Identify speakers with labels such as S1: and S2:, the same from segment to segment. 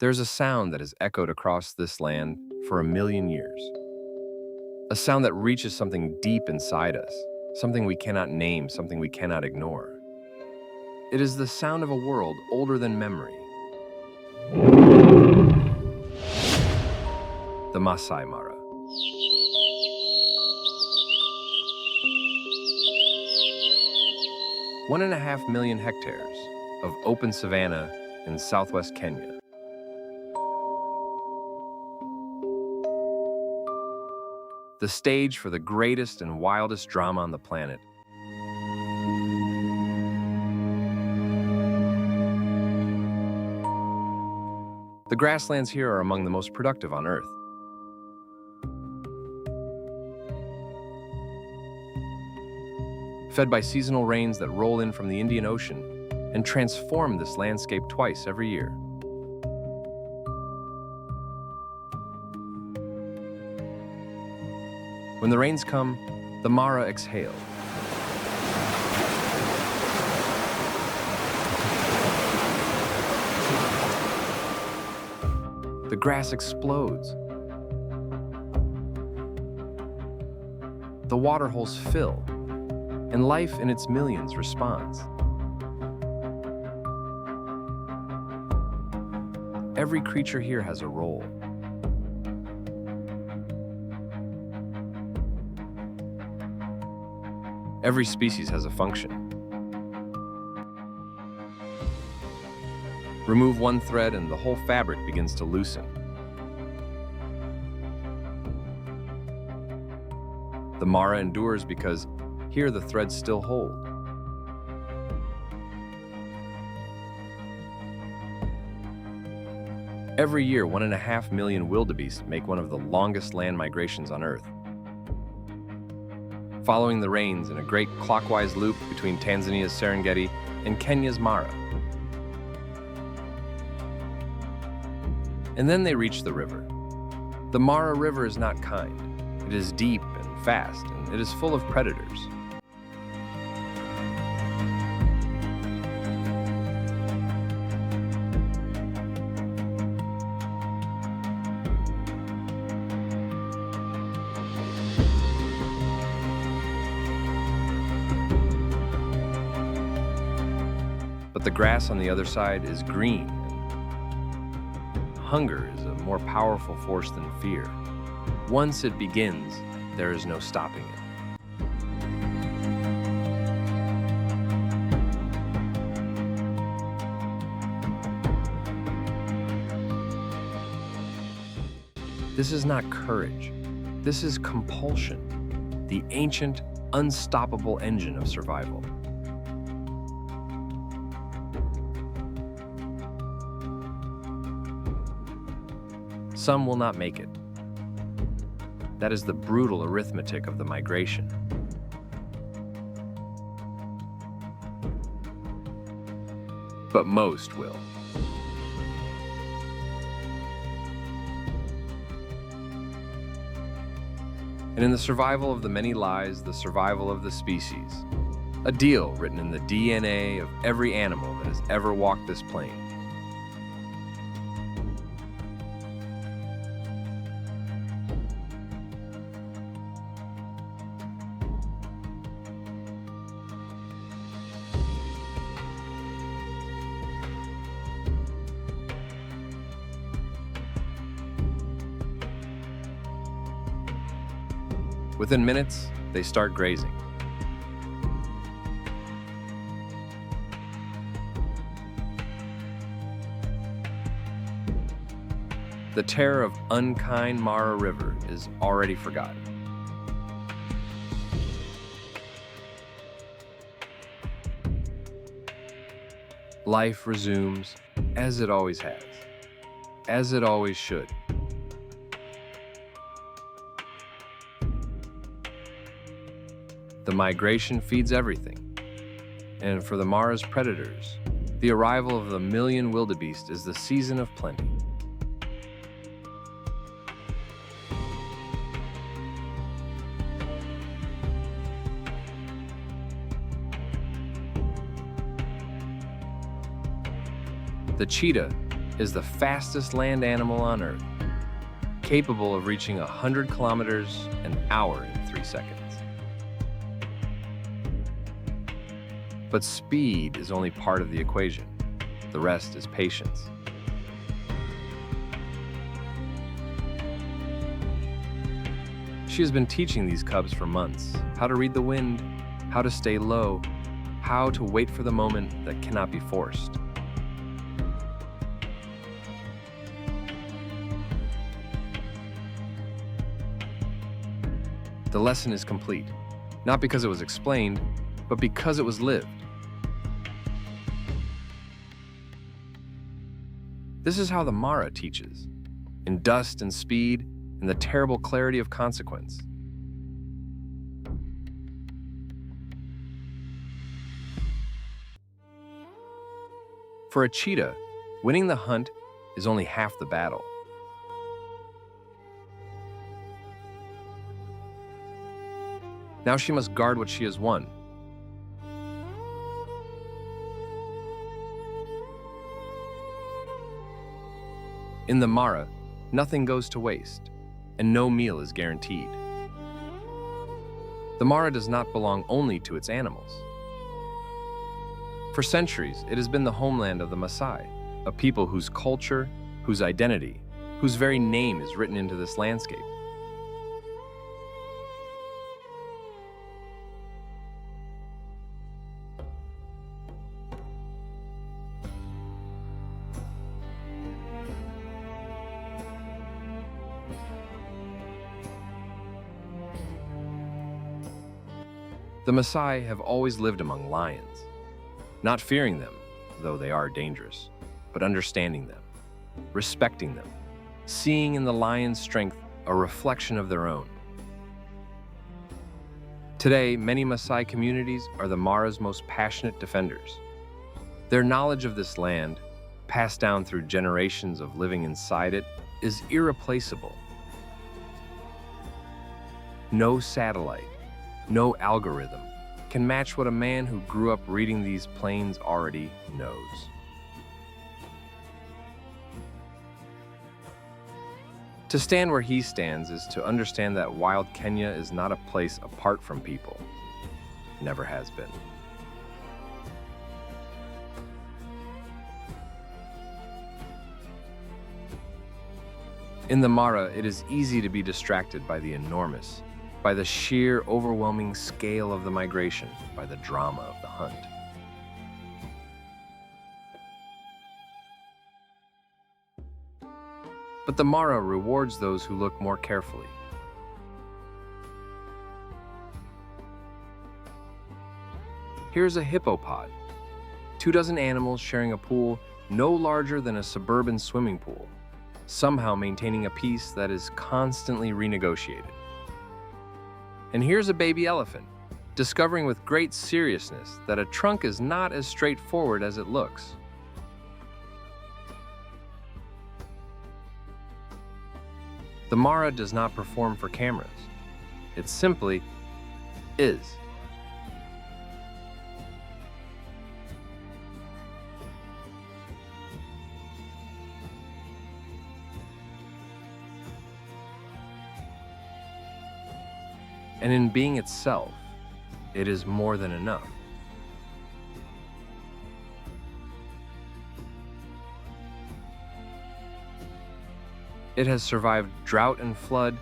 S1: There's a sound that has echoed across this land for 1 million years. A sound that reaches something deep inside us, something we cannot name, something we cannot ignore. It is the sound of a world older than memory. The Maasai Mara. 1.5 million hectares of open savanna in southwest Kenya. The stage for the greatest and wildest drama on the planet. The grasslands here are among the most productive on Earth. Fed by seasonal rains that roll in from the Indian Ocean and transform this landscape twice every year. When the rains come, the Mara exhale. The grass explodes. The waterholes fill, and life in its millions responds. Every creature here has a role. Every species has a function. Remove one thread and the whole fabric begins to loosen. The Mara endures because here the threads still hold. Every year, 1.5 million wildebeest make one of the longest land migrations on Earth. Following the rains in a great clockwise loop between Tanzania's Serengeti and Kenya's Mara. And then they reach the river. The Mara River is not kind. It is deep and fast, and it is full of predators. But the grass on the other side is green. Hunger is a more powerful force than fear. Once it begins, there is no stopping it. This is not courage. This is compulsion, the ancient, unstoppable engine of survival. Some will not make it. That is the brutal arithmetic of the migration. But most will. And in the survival of the many lies the survival of the species, a deal written in the DNA of every animal that has ever walked this plain. Within minutes, they start grazing. The terror of unkind Mara River is already forgotten. Life resumes as it always has, as it always should. The migration feeds everything, and for the Mara's predators, the arrival of the million wildebeest is the season of plenty. The cheetah is the fastest land animal on Earth, capable of reaching 100 kilometers an hour in 3 seconds. But speed is only part of the equation. The rest is patience. She has been teaching these cubs for months how to read the wind, how to stay low, how to wait for the moment that cannot be forced. The lesson is complete, not because it was explained, but because it was lived. This is how the Mara teaches, in dust and speed, and the terrible clarity of consequence. For a cheetah, winning the hunt is only half the battle. Now she must guard what she has won. In the Mara, nothing goes to waste, and no meal is guaranteed. The Mara does not belong only to its animals. For centuries, it has been the homeland of the Maasai, a people whose culture, whose identity, whose very name is written into this landscape. The Maasai have always lived among lions, not fearing them, though they are dangerous, but understanding them, respecting them, seeing in the lion's strength a reflection of their own. Today, many Maasai communities are the Mara's most passionate defenders. Their knowledge of this land, passed down through generations of living inside it, is irreplaceable. No satellite, no algorithm can match what a man who grew up reading these plains already knows. To stand where he stands is to understand that wild Kenya is not a place apart from people. Never has been. In the Mara, it is easy to be distracted by the enormous, by the sheer, overwhelming scale of the migration, by the drama of the hunt. But the Mara rewards those who look more carefully. Here's a hippopod, 24 animals sharing a pool no larger than a suburban swimming pool, somehow maintaining a peace that is constantly renegotiated. And here's a baby elephant, discovering with great seriousness that a trunk is not as straightforward as it looks. The Mara does not perform for cameras. It simply is. And in being itself, it is more than enough. It has survived drought and flood,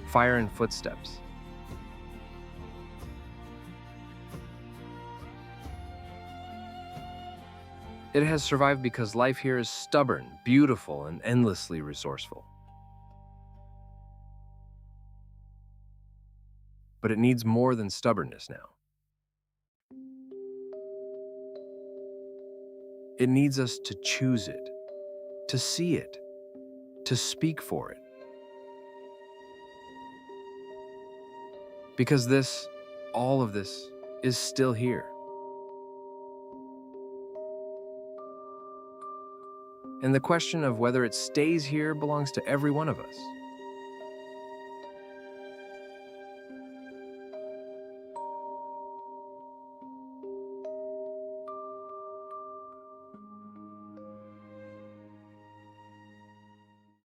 S1: fire and footsteps. It has survived because life here is stubborn, beautiful, and endlessly resourceful. But it needs more than stubbornness now. It needs us to choose it, to see it, to speak for it. Because this, all of this, is still here. And the question of whether it stays here belongs to every one of us.